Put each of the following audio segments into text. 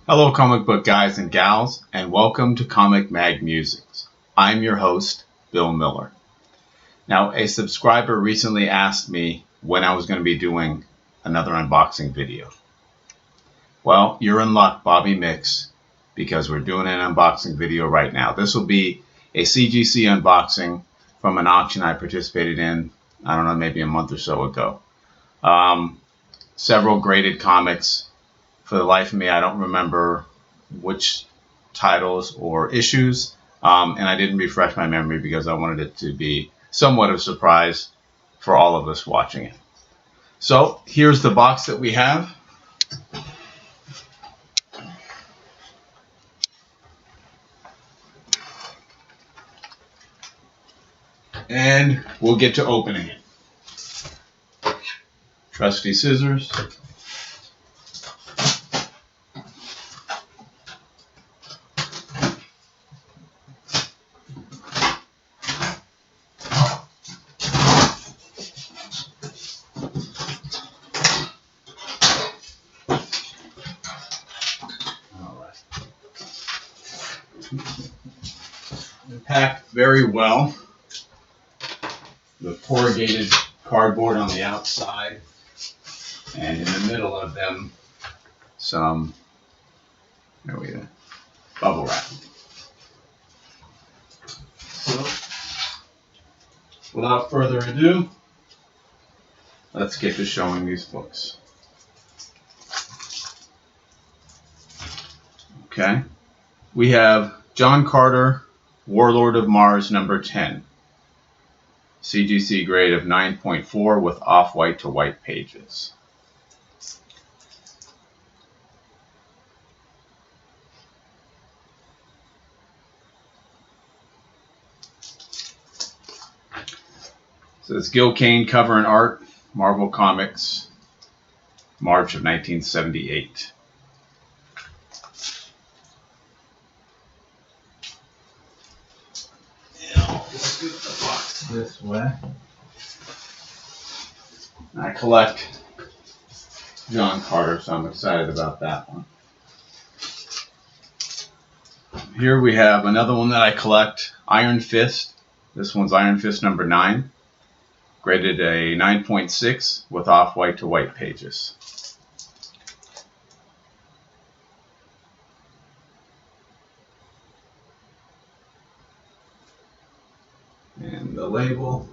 Hello, comic book guys and gals, and welcome to Comic Mag Musings. I'm your host, Bill Miller. Now, a subscriber recently asked me when I was going to be doing another unboxing video. Well, you're in luck, Bobby Mix, because we're doing an unboxing video right now. This will be a CGC unboxing from an auction I participated in, I don't know, maybe a month or so ago. Several graded comics. For the life of me, I don't remember which titles or issues, and I didn't refresh my memory because I wanted it to be somewhat of a surprise for all of us watching it. So here's the box that we have. And we'll get to opening it. Trusty scissors. Packed very well with corrugated cardboard on the outside, and in the middle of them some bubble wrap. So without further ado, let's get to showing these books. Okay, we have John Carter, Warlord of Mars, number 10. CGC grade of 9.4 with off-white to white pages. So it's Gil Kane cover and art, Marvel Comics, March of 1978. I'll scoot the box this way. I collect John Carter, so I'm excited about that one. Here we have another one that I collect, Iron Fist. This one's Iron Fist number 9. Graded a 9.6 with off-white to white pages. And the label.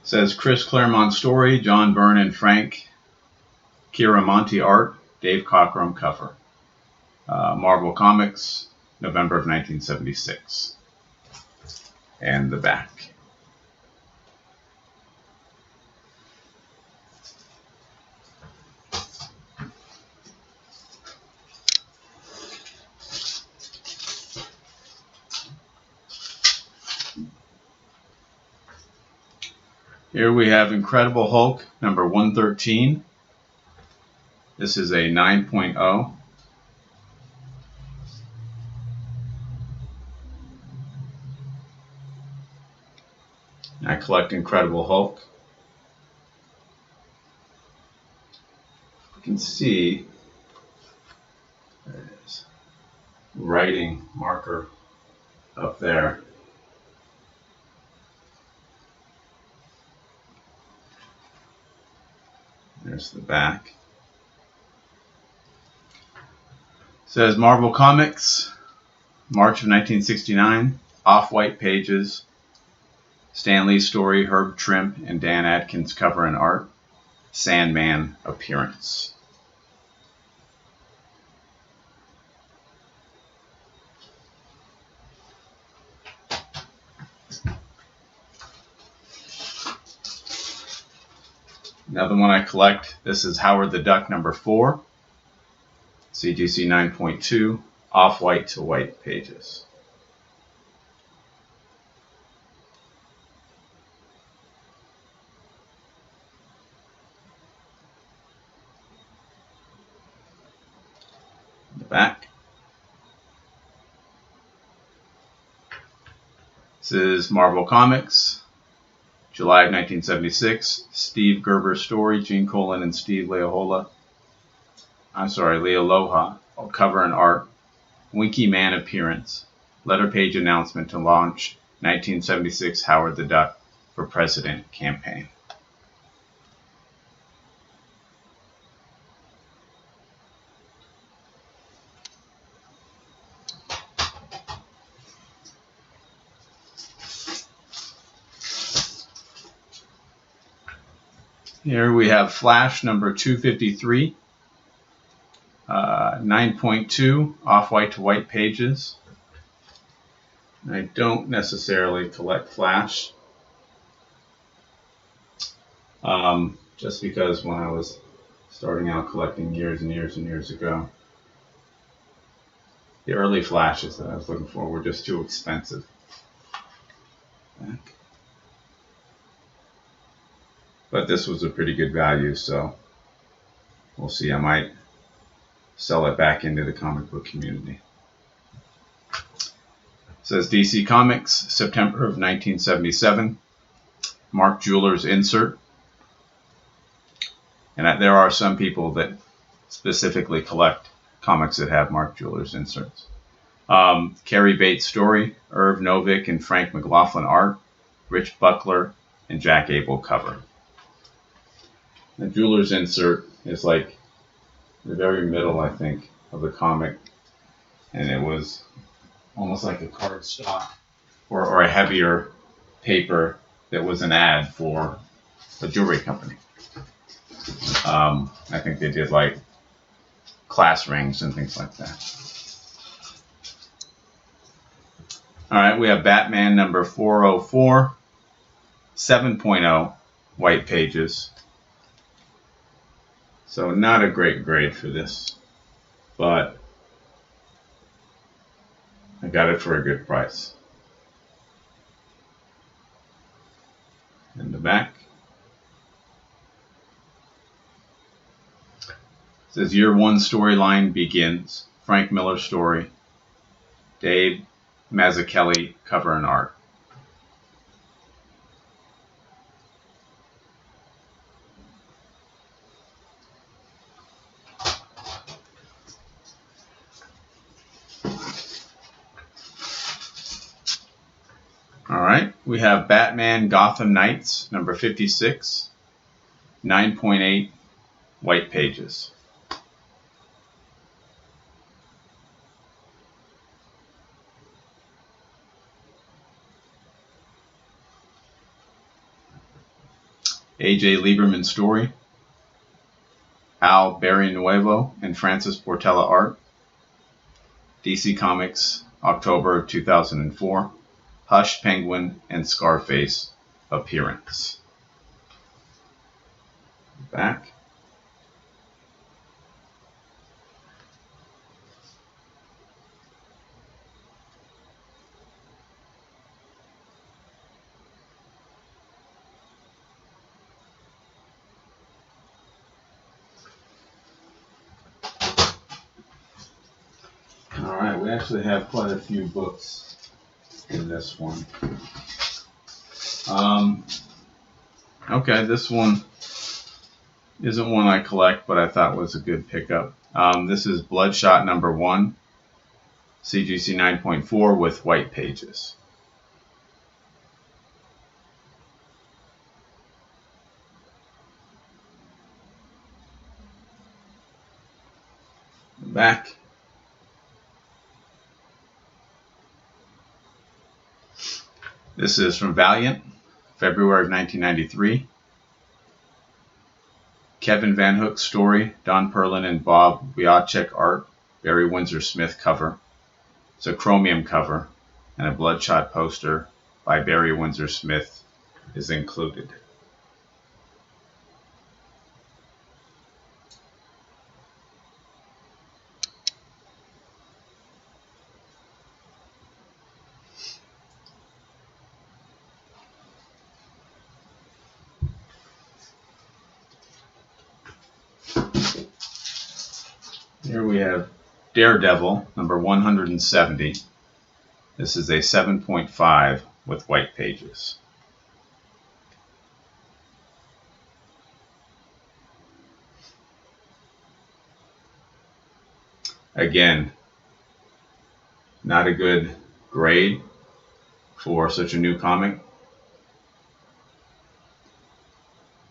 Says Chris Claremont story, John Byrne and Frank Chiaramonte art, Dave Cockrum cover. Marvel Comics, November of 1976. And the back. Here we have Incredible Hulk, number 113. This is a 9.0. I collect Incredible Hulk. You can see, there it is, writing marker up there. There's the back. It says Marvel Comics, March of 1969, off-white pages, Stan Lee story, Herb Trimp and Dan Adkins cover and art, Sandman appearance. Another one I collect, this is Howard the Duck number 4, CGC 9.2, off-white to white pages. The back. This is Marvel Comics, July of 1976, Steve Gerber's story, Gene Colan and Steve Lealoha, cover and art, Winky Man appearance, letter page announcement to launch 1976 Howard the Duck for President campaign. Here we have Flash number 253, 9.2 off-white to white pages. I don't necessarily collect Flash, just because when I was starting out collecting years and years and years ago, the early Flashes that I was looking for were just too expensive. But this was a pretty good value, so we'll see. I might sell it back into the comic book community. It says DC Comics, September of 1977. Mark Jeweller's insert. And there are some people that specifically collect comics that have Mark Jeweller's inserts. Carrie Bates story, Irv Novick and Frank McLaughlin art, Rich Buckler and Jack Abel cover. The Jeweller's insert is like the very middle, I think, of the comic, and it was almost like a cardstock or a heavier paper that was an ad for a jewelry company. I think they did like class rings and things like that. All right, we have Batman number 404, 7.0 white pages. So not a great grade for this, but I got it for a good price. In the back, it says year one storyline begins. Frank Miller story. Dave Mazzucchelli cover and art. All right, we have Batman Gotham Knights, number 56, 9.8 white pages. A.J. Lieberman story, Al Barrienuevo and Francis Portela art, DC Comics, October of 2004. Hush, Penguin, and Scarface appearance. Back. All right, we actually have quite a few books in this one. Okay, this one isn't one I collect, but I thought was a good pickup. This is Bloodshot number 1, CGC 9.4 with white pages. Back. This is from Valiant, February of 1993. Kevin Van Hook's story, Don Perlin and Bob Wiacek art, Barry Windsor Smith cover. It's a chromium cover, and a Bloodshot poster by Barry Windsor Smith is included. Here we have Daredevil, number 170. This is a 7.5 with white pages. Again, not a good grade for such a new comic,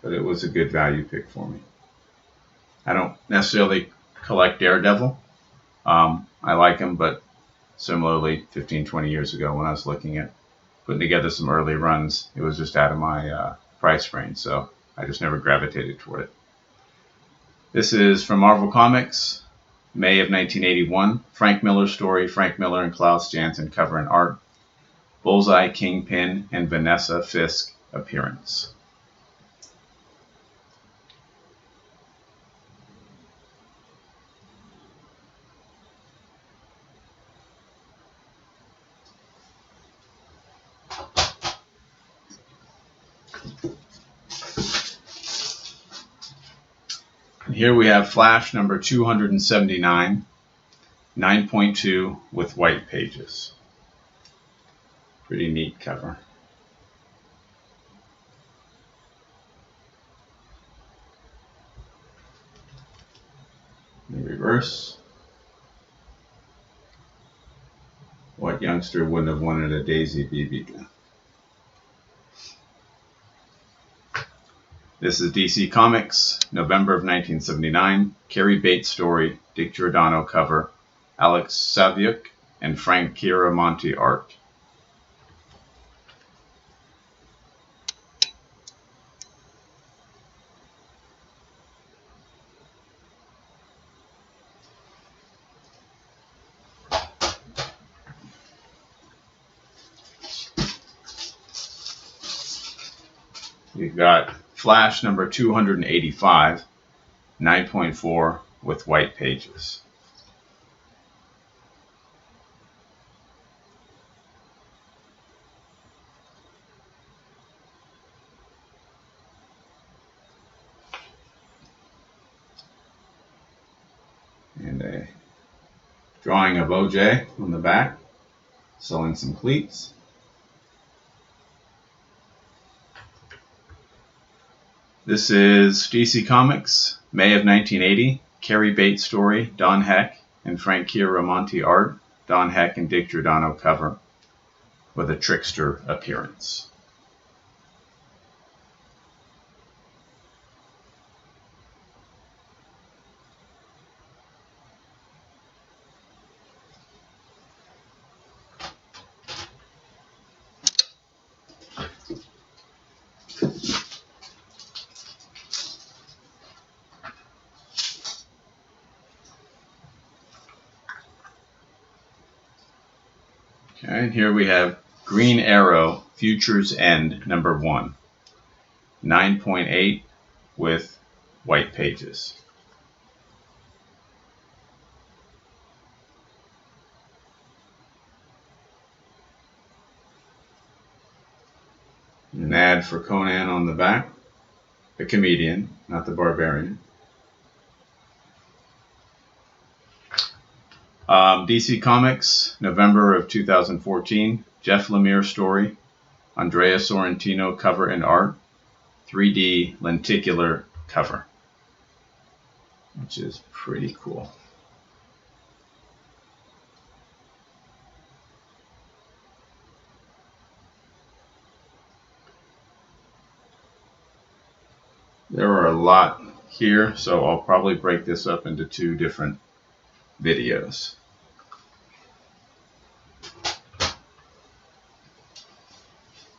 but it was a good value pick for me. I don't necessarily collect Daredevil. I like him, but similarly, 15, 20 years ago when I was looking at putting together some early runs, it was just out of my price range, so I just never gravitated toward it. This is from Marvel Comics, May of 1981. Frank Miller story, Frank Miller and Klaus Janson cover and art. Bullseye, Kingpin, and Vanessa Fisk appearance. And here we have Flash number 279, 9.2 with white pages. Pretty neat cover. In reverse. What youngster wouldn't have wanted a Daisy BB gun? This is DC Comics, November of 1979. Carrie Bates story, Dick Giordano cover, Alex Saviuk and Frank Chiaramonte art. We've got Flash number 285, 9.4 with white pages. And a drawing of OJ on the back, sewing some cleats. This is DC Comics, May of 1980. Carrie Bates story, Don Heck and Frank Chiaramonte art. Don Heck and Dick Giordano cover with a trickster appearance. Okay, and here we have Green Arrow, Future's End, number 1. 9.8 with white pages. An ad for Conan on the back. The comedian, not the barbarian. DC Comics, November of 2014. Jeff Lemire story. Andrea Sorrentino cover and art. 3D lenticular cover, which is pretty cool. There are a lot here, so I'll probably break this up into 2 different videos.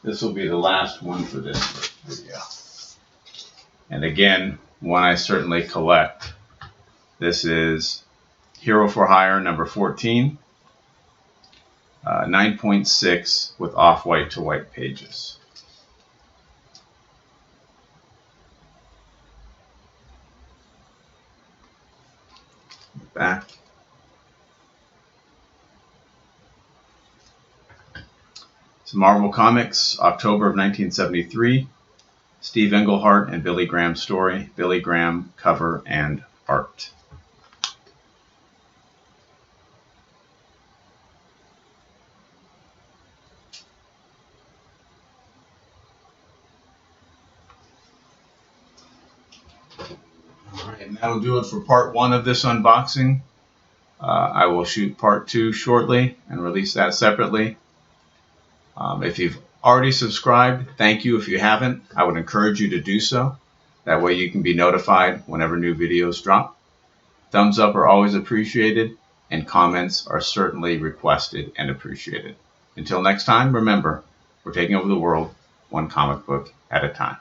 This will be the last one for this video. And again, one I certainly collect. This is Hero for Hire number 14, 9.6 with off-white to white pages. Back. It's Marvel Comics, October of 1973. Steve Englehart and Billy Graham story. Billy Graham cover and art. Alright, and that'll do it for part 1 of this unboxing. I will shoot part 2 shortly and release that separately. If you've already subscribed, thank you. If you haven't, I would encourage you to do so. That way you can be notified whenever new videos drop. Thumbs up are always appreciated, and comments are certainly requested and appreciated. Until next time, remember, we're taking over the world one comic book at a time.